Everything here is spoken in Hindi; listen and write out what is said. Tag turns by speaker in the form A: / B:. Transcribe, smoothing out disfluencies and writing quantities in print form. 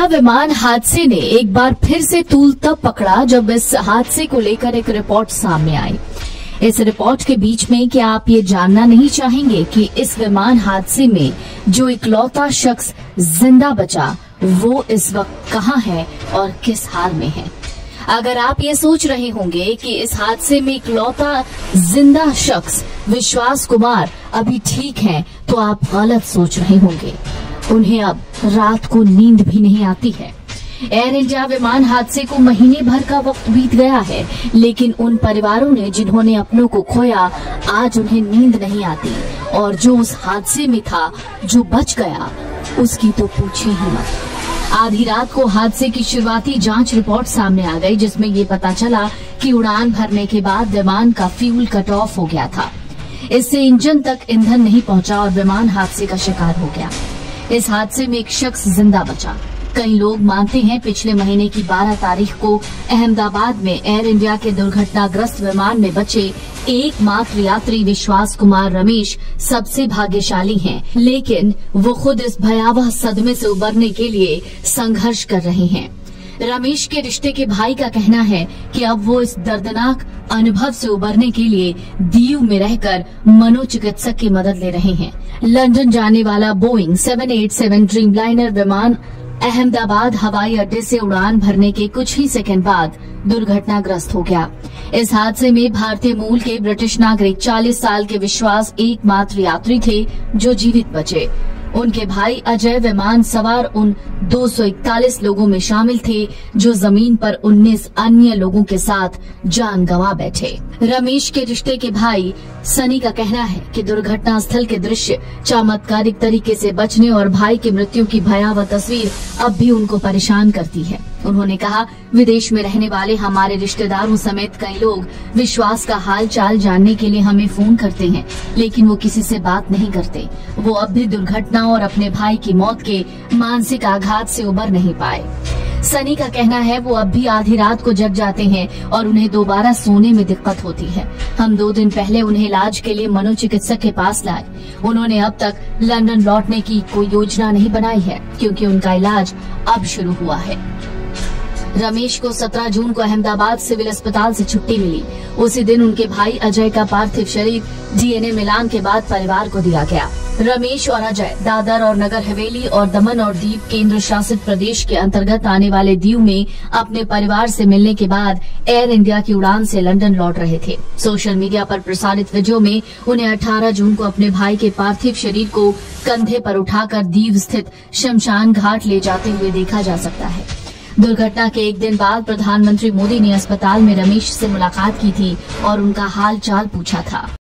A: विमान हादसे ने एक बार फिर से तूल तब पकड़ा जब इस हादसे को लेकर एक रिपोर्ट सामने आई। इस रिपोर्ट के बीच में क्या आप ये जानना नहीं चाहेंगे कि इस विमान हादसे में जो इकलौता शख्स जिंदा बचा वो इस वक्त कहाँ है और किस हाल में है। अगर आप ये सोच रहे होंगे कि इस हादसे में इकलौता जिंदा शख्स विश्वास कुमार अभी ठीक हैं, तो आप गलत सोच रहे होंगे। उन्हें अब रात को नींद भी नहीं आती है। एयर इंडिया विमान हादसे को महीने भर का वक्त बीत गया है, लेकिन उन परिवारों ने जिन्होंने अपनों को खोया, आज उन्हें नींद नहीं आती। और जो उस हादसे में था, जो बच गया, उसकी तो पूछे ही मत। आधी रात को हादसे की शुरुआती जांच रिपोर्ट सामने आ गई, जिसमें ये पता चला कि उड़ान भरने के बाद विमान का फ्यूल कट ऑफ हो गया था। इससे इंजन तक ईंधन नहीं पहुंचा और विमान हादसे का शिकार हो गया। इस हादसे में एक शख्स जिंदा बचा। कई लोग मानते हैं पिछले महीने की 12 तारीख को अहमदाबाद में एयर इंडिया के दुर्घटनाग्रस्त विमान में बचे एकमात्र यात्री विश्वास कुमार रमेश सबसे भाग्यशाली हैं, लेकिन वो खुद इस भयावह सदमे से उबरने के लिए संघर्ष कर रहे हैं। रमेश के रिश्ते के भाई का कहना है कि अब वो इस दर्दनाक अनुभव से उबरने के लिए दीव में रहकर मनोचिकित्सक की मदद ले रहे हैं। लंदन जाने वाला बोइंग 787 ड्रीमलाइनर विमान अहमदाबाद हवाई अड्डे से उड़ान भरने के कुछ ही सेकंड बाद दुर्घटनाग्रस्त हो गया। इस हादसे में भारतीय मूल के ब्रिटिश नागरिक 40 साल के विश्वास एकमात्र यात्री थे जो जीवित बचे। उनके भाई अजय विमान सवार उन 241 लोगों में शामिल थे जो जमीन पर 19 अन्य लोगों के साथ जान गंवा बैठे। रमेश के रिश्ते के भाई सनी का कहना है कि दुर्घटना स्थल के दृश्य, चमत्कारिक तरीके से बचने और भाई की मृत्यु की भयावह तस्वीर अब भी उनको परेशान करती है। उन्होंने कहा, विदेश में रहने वाले हमारे रिश्तेदारों समेत कई लोग विश्वास का हाल चाल जानने के लिए हमें फोन करते हैं, लेकिन वो किसी से बात नहीं करते। वो अब भी दुर्घटना और अपने भाई की मौत के मानसिक आघात से उबर नहीं पाए। सनी का कहना है वो अब भी आधी रात को जग जाते हैं और उन्हें दोबारा सोने में दिक्कत होती है। हम 2 दिन पहले उन्हें इलाज के लिए मनोचिकित्सक के पास लाए। उन्होंने अब तक लंदन लौटने की कोई योजना नहीं बनाई है, क्योंकि उनका इलाज अब शुरू हुआ है। रमेश को 17 जून को अहमदाबाद सिविल अस्पताल से छुट्टी मिली। उसी दिन उनके भाई अजय का पार्थिव शरीर डीएनए मिलान के बाद परिवार को दिया गया। रमेश और अजय दादर और नगर हवेली और दमन और दीव केंद्र शासित प्रदेश के अंतर्गत आने वाले दीव में अपने परिवार से मिलने के बाद एयर इंडिया की उड़ान से लंदन लौट रहे थे। सोशल मीडिया पर प्रसारित वीडियो में उन्हें 18 जून को अपने भाई के पार्थिव शरीर को कंधे पर उठाकर दीव स्थित शमशान घाट ले जाते हुए देखा जा सकता है। दुर्घटना के एक दिन बाद प्रधानमंत्री मोदी ने अस्पताल में रमेश से मुलाकात की थी और उनका हाल चाल पूछा था।